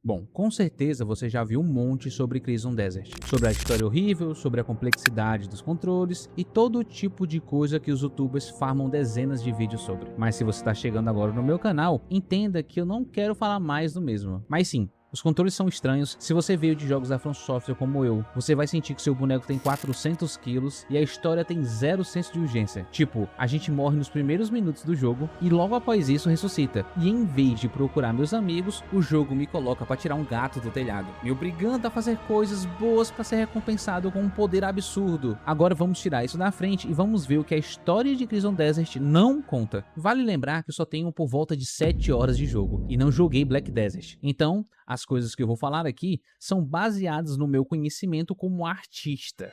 Bom, com certeza você já viu um monte sobre Crimson Desert, sobre a história horrível, sobre a complexidade dos controles e todo tipo de coisa que os youtubers farmam dezenas de vídeos sobre. Mas se você está chegando agora no meu canal, entenda que eu não quero falar mais do mesmo. Mas sim, os controles são estranhos. Se você veio de jogos da From Software como eu, você vai sentir que seu boneco tem 400 quilos e a história tem zero senso de urgência. Tipo, a gente morre nos primeiros minutos do jogo e logo após isso ressuscita. E em vez de procurar meus amigos, o jogo me coloca para tirar um gato do telhado, me obrigando a fazer coisas boas para ser recompensado com um poder absurdo. Agora vamos tirar isso da frente e vamos ver o que a história de Crimson Desert não conta. Vale lembrar que eu só tenho por volta de 7 horas de jogo e não joguei Black Desert. Então, as coisas que eu vou falar aqui são baseadas no meu conhecimento como artista.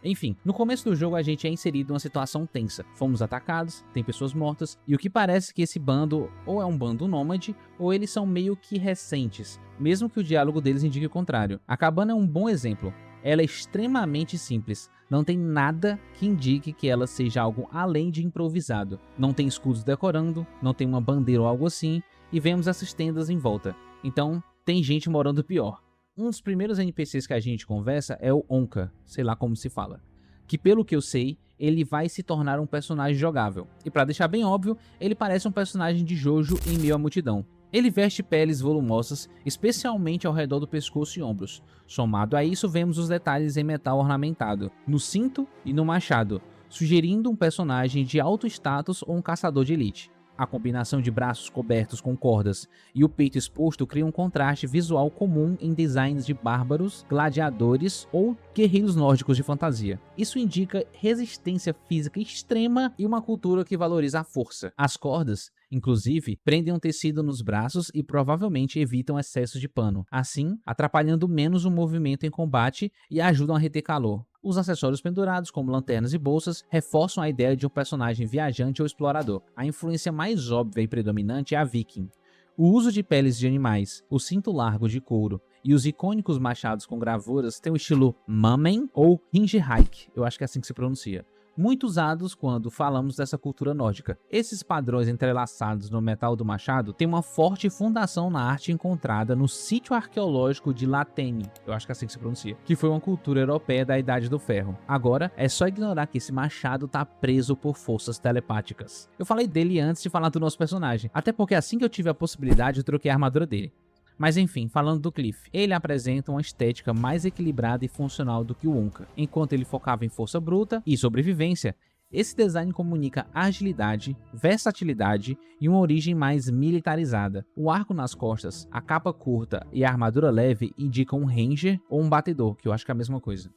Enfim, no começo do jogo a gente é inserido em uma situação tensa. Fomos atacados, tem pessoas mortas, e o que parece que esse bando ou é um bando nômade, ou eles são meio que recentes, mesmo que o diálogo deles indique o contrário. A cabana é um bom exemplo. Ela é extremamente simples, não tem nada que indique que ela seja algo além de improvisado. Não tem escudos decorando, não tem uma bandeira ou algo assim, e vemos essas tendas em volta. Então, tem gente morando pior. Um dos primeiros NPCs que a gente conversa é o Onka, sei lá como se fala, que pelo que eu sei, ele vai se tornar um personagem jogável. E para deixar bem óbvio, ele parece um personagem de Jojo em meio à multidão. Ele veste peles volumosas, especialmente ao redor do pescoço e ombros. Somado a isso, vemos os detalhes em metal ornamentado, no cinto e no machado, sugerindo um personagem de alto status ou um caçador de elite. A combinação de braços cobertos com cordas e o peito exposto cria um contraste visual comum em designs de bárbaros, gladiadores ou guerreiros nórdicos de fantasia. Isso indica resistência física extrema e uma cultura que valoriza a força. As cordas, inclusive, prendem um tecido nos braços e provavelmente evitam excesso de pano, assim atrapalhando menos o movimento em combate e ajudam a reter calor. Os acessórios pendurados, como lanternas e bolsas, reforçam a ideia de um personagem viajante ou explorador. A influência mais óbvia e predominante é a viking. O uso de peles de animais, o cinto largo de couro e os icônicos machados com gravuras têm o estilo Mammen ou Hingehike, eu acho que é assim que se pronuncia, muito usados quando falamos dessa cultura nórdica. Esses padrões entrelaçados no metal do machado têm uma forte fundação na arte encontrada no sítio arqueológico de Latene, eu acho que é assim que se pronuncia, que foi uma cultura europeia da Idade do Ferro. Agora, é só ignorar que esse machado está preso por forças telepáticas. Eu falei dele antes de falar do nosso personagem, até porque assim que eu tive a possibilidade eu troquei a armadura dele. Mas enfim, falando do Cliff, ele apresenta uma estética mais equilibrada e funcional do que o Onka. Enquanto ele focava em força bruta e sobrevivência, esse design comunica agilidade, versatilidade e uma origem mais militarizada. O arco nas costas, a capa curta e a armadura leve indicam um ranger ou um batedor, que eu acho que é a mesma coisa.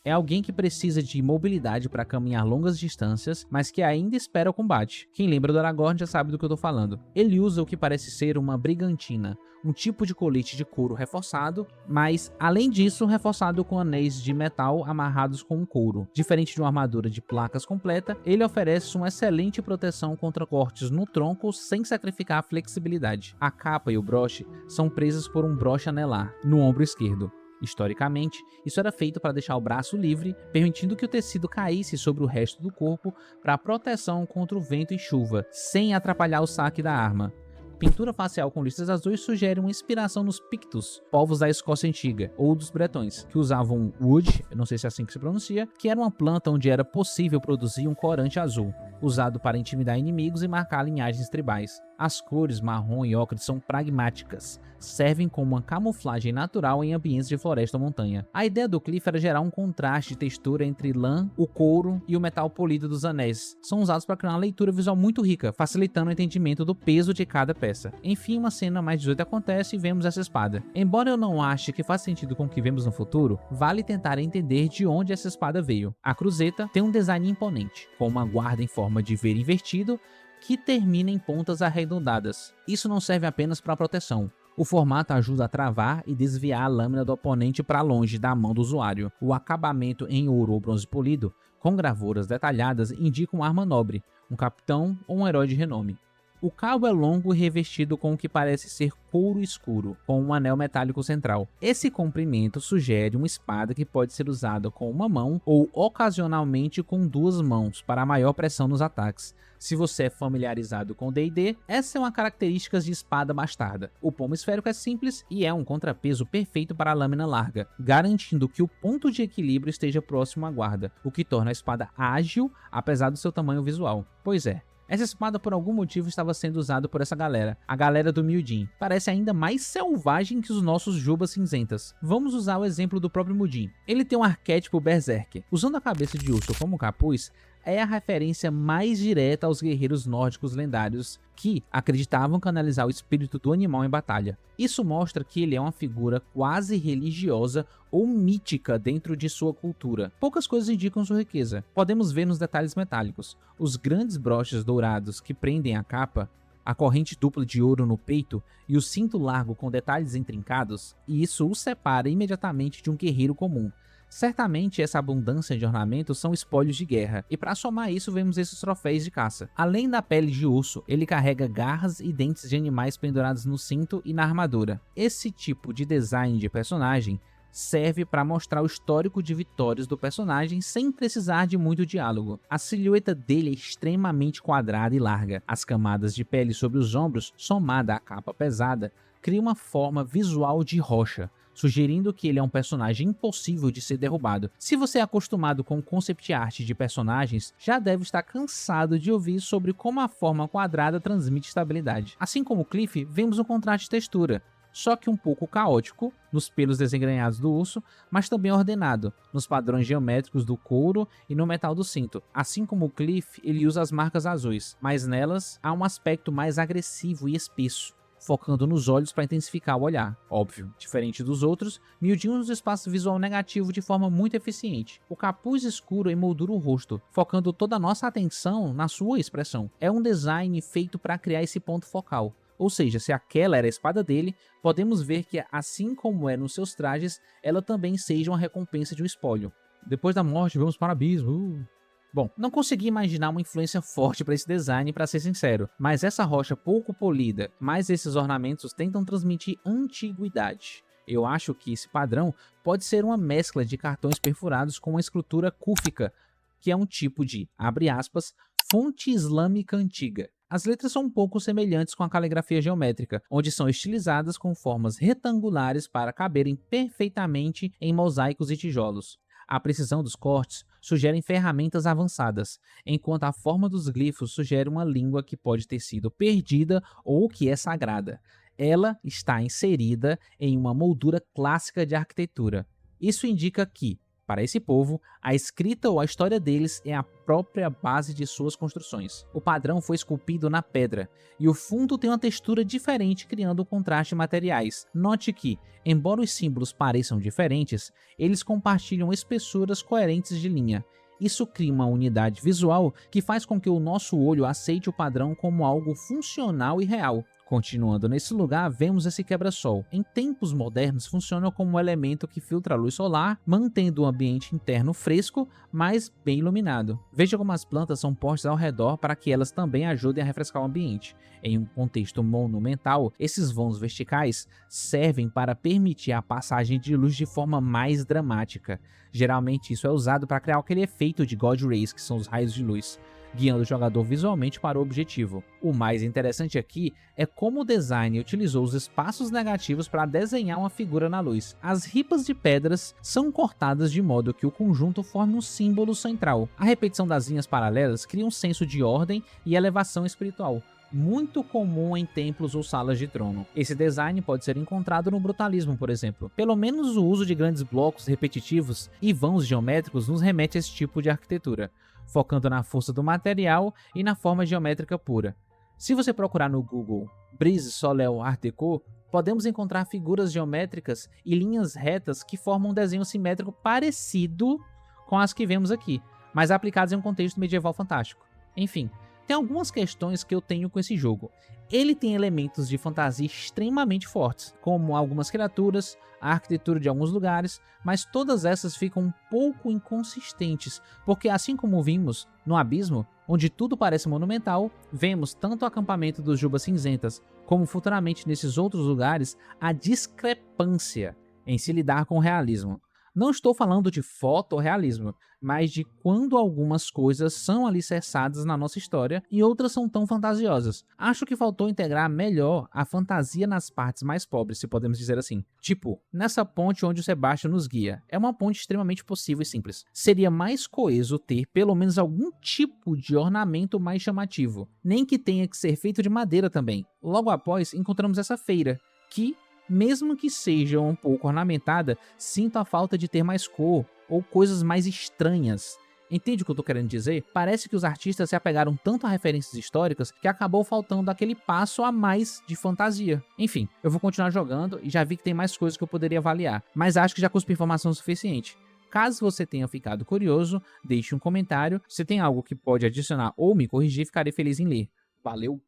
É alguém que precisa de mobilidade para caminhar longas distâncias, mas que ainda espera o combate. Quem lembra do Aragorn já sabe do que eu tô falando. Ele usa o que parece ser uma brigantina, um tipo de colete de couro reforçado, mas além disso reforçado com anéis de metal amarrados com um couro. Diferente de uma armadura de placas completa, ele oferece uma excelente proteção contra cortes no tronco sem sacrificar a flexibilidade. A capa e o broche são presos por um broche anelar no ombro esquerdo. Historicamente, isso era feito para deixar o braço livre, permitindo que o tecido caísse sobre o resto do corpo para proteção contra o vento e chuva, sem atrapalhar o saque da arma. Pintura facial com listras azuis sugere uma inspiração nos Pictos, povos da Escócia antiga, ou dos bretões, que usavam wood, eu não sei se é assim que se pronuncia, que era uma planta onde era possível produzir um corante azul, usado para intimidar inimigos e marcar linhagens tribais. As cores marrom e ocre são pragmáticas, servem como uma camuflagem natural em ambientes de floresta ou montanha. A ideia do Cliff era gerar um contraste de textura entre lã, o couro e o metal polido dos anéis. São usados para criar uma leitura visual muito rica, facilitando o entendimento do peso de cada peça. Enfim, uma cena mais 18 acontece e vemos essa espada. Embora eu não ache que faz sentido com o que vemos no futuro, vale tentar entender de onde essa espada veio. A cruzeta tem um design imponente, com uma guarda em forma de V invertido, que termina em pontas arredondadas. Isso não serve apenas para proteção. O formato ajuda a travar e desviar a lâmina do oponente para longe da mão do usuário. O acabamento em ouro ou bronze polido, com gravuras detalhadas, indica uma arma nobre, um capitão ou um herói de renome. O cabo é longo e revestido com o que parece ser couro escuro, com um anel metálico central. Esse comprimento sugere uma espada que pode ser usada com uma mão ou ocasionalmente com duas mãos para maior pressão nos ataques. Se você é familiarizado com D&D, essa é uma característica de espada bastarda. O pomo esférico é simples e é um contrapeso perfeito para a lâmina larga, garantindo que o ponto de equilíbrio esteja próximo à guarda, o que torna a espada ágil apesar do seu tamanho visual. Pois é. Essa espada por algum motivo estava sendo usada por essa galera, a galera do Muldin. Parece ainda mais selvagem que os nossos jubas cinzentas. Vamos usar o exemplo do próprio Muldin. Ele tem um arquétipo berserker. Usando a cabeça de urso como capuz, é a referência mais direta aos guerreiros nórdicos lendários que acreditavam canalizar o espírito do animal em batalha. Isso mostra que ele é uma figura quase religiosa ou mítica dentro de sua cultura. Poucas coisas indicam sua riqueza. Podemos ver nos detalhes metálicos. Os grandes broches dourados que prendem a capa, a corrente dupla de ouro no peito e o cinto largo com detalhes intrincados, e isso o separa imediatamente de um guerreiro comum. Certamente essa abundância de ornamentos são espólios de guerra, e para somar isso vemos esses troféus de caça. Além da pele de urso, ele carrega garras e dentes de animais pendurados no cinto e na armadura. Esse tipo de design de personagem serve para mostrar o histórico de vitórias do personagem sem precisar de muito diálogo. A silhueta dele é extremamente quadrada e larga. As camadas de pele sobre os ombros, somada à capa pesada, cria uma forma visual de rocha, sugerindo que ele é um personagem impossível de ser derrubado. Se você é acostumado com o concept art de personagens, já deve estar cansado de ouvir sobre como a forma quadrada transmite estabilidade. Assim como Cliff, vemos um contraste de textura, só que um pouco caótico, nos pelos desengrenhados do urso, mas também ordenado, nos padrões geométricos do couro e no metal do cinto. Assim como o Cliff, ele usa as marcas azuis, mas nelas há um aspecto mais agressivo e espesso, focando nos olhos para intensificar o olhar. Óbvio, diferente dos outros, Muldin usa o espaço visual negativo de forma muito eficiente. O capuz escuro emoldura o rosto, focando toda a nossa atenção na sua expressão. É um design feito para criar esse ponto focal. Ou seja, se aquela era a espada dele, podemos ver que, assim como é nos seus trajes, ela também seja uma recompensa de um espólio. Depois da morte, vamos para o abismo. Bom, não consegui imaginar uma influência forte para esse design, para ser sincero, mas essa rocha pouco polida, mais esses ornamentos tentam transmitir antiguidade. Eu acho que esse padrão pode ser uma mescla de cartões perfurados com uma escultura cúfica, que é um tipo de, abre aspas, fonte islâmica antiga. As letras são um pouco semelhantes com a caligrafia geométrica, onde são estilizadas com formas retangulares para caberem perfeitamente em mosaicos e tijolos. A precisão dos cortes sugere ferramentas avançadas, enquanto a forma dos glifos sugere uma língua que pode ter sido perdida ou que é sagrada. Ela está inserida em uma moldura clássica de arquitetura. Isso indica que, para esse povo, a escrita ou a história deles é a própria base de suas construções. O padrão foi esculpido na pedra, e o fundo tem uma textura diferente, criando um contraste de materiais. Note que, embora os símbolos pareçam diferentes, eles compartilham espessuras coerentes de linha. Isso cria uma unidade visual que faz com que o nosso olho aceite o padrão como algo funcional e real. Continuando nesse lugar, vemos esse quebra-sol. Em tempos modernos, funciona como um elemento que filtra a luz solar, mantendo o ambiente interno fresco, mas bem iluminado. Veja como as plantas são postas ao redor para que elas também ajudem a refrescar o ambiente. Em um contexto monumental, esses vãos verticais servem para permitir a passagem de luz de forma mais dramática. Geralmente isso é usado para criar aquele efeito de God Rays, que são os raios de luz, guiando o jogador visualmente para o objetivo. O mais interessante aqui é como o design utilizou os espaços negativos para desenhar uma figura na luz. As ripas de pedras são cortadas de modo que o conjunto forme um símbolo central. A repetição das linhas paralelas cria um senso de ordem e elevação espiritual, muito comum em templos ou salas de trono. Esse design pode ser encontrado no brutalismo, por exemplo. Pelo menos o uso de grandes blocos repetitivos e vãos geométricos nos remete a esse tipo de arquitetura, focando na força do material e na forma geométrica pura. Se você procurar no Google Brise Soleil Art Deco, podemos encontrar figuras geométricas e linhas retas que formam um desenho simétrico parecido com as que vemos aqui, mas aplicadas em um contexto medieval fantástico. Enfim, tem algumas questões que eu tenho com esse jogo. Ele tem elementos de fantasia extremamente fortes, como algumas criaturas, a arquitetura de alguns lugares, mas todas essas ficam um pouco inconsistentes, porque assim como vimos no Abismo, onde tudo parece monumental, vemos tanto o acampamento dos Jubas Cinzentas, como futuramente nesses outros lugares, a discrepância em se lidar com o realismo. Não estou falando de fotorrealismo, mas de quando algumas coisas são alicerçadas na nossa história e outras são tão fantasiosas. Acho que faltou integrar melhor a fantasia nas partes mais pobres, se podemos dizer assim. Tipo, nessa ponte onde o Sebastian nos guia. É uma ponte extremamente possível e simples. Seria mais coeso ter pelo menos algum tipo de ornamento mais chamativo, nem que tenha que ser feito de madeira também. Logo após, encontramos essa feira, que mesmo que seja um pouco ornamentada, sinto a falta de ter mais cor ou coisas mais estranhas. Entende o que eu tô querendo dizer? Parece que os artistas se apegaram tanto a referências históricas que acabou faltando aquele passo a mais de fantasia. Enfim, eu vou continuar jogando e já vi que tem mais coisas que eu poderia avaliar, mas acho que já cuspi informação suficiente. Caso você tenha ficado curioso, deixe um comentário. Se tem algo que pode adicionar ou me corrigir, ficarei feliz em ler. Valeu!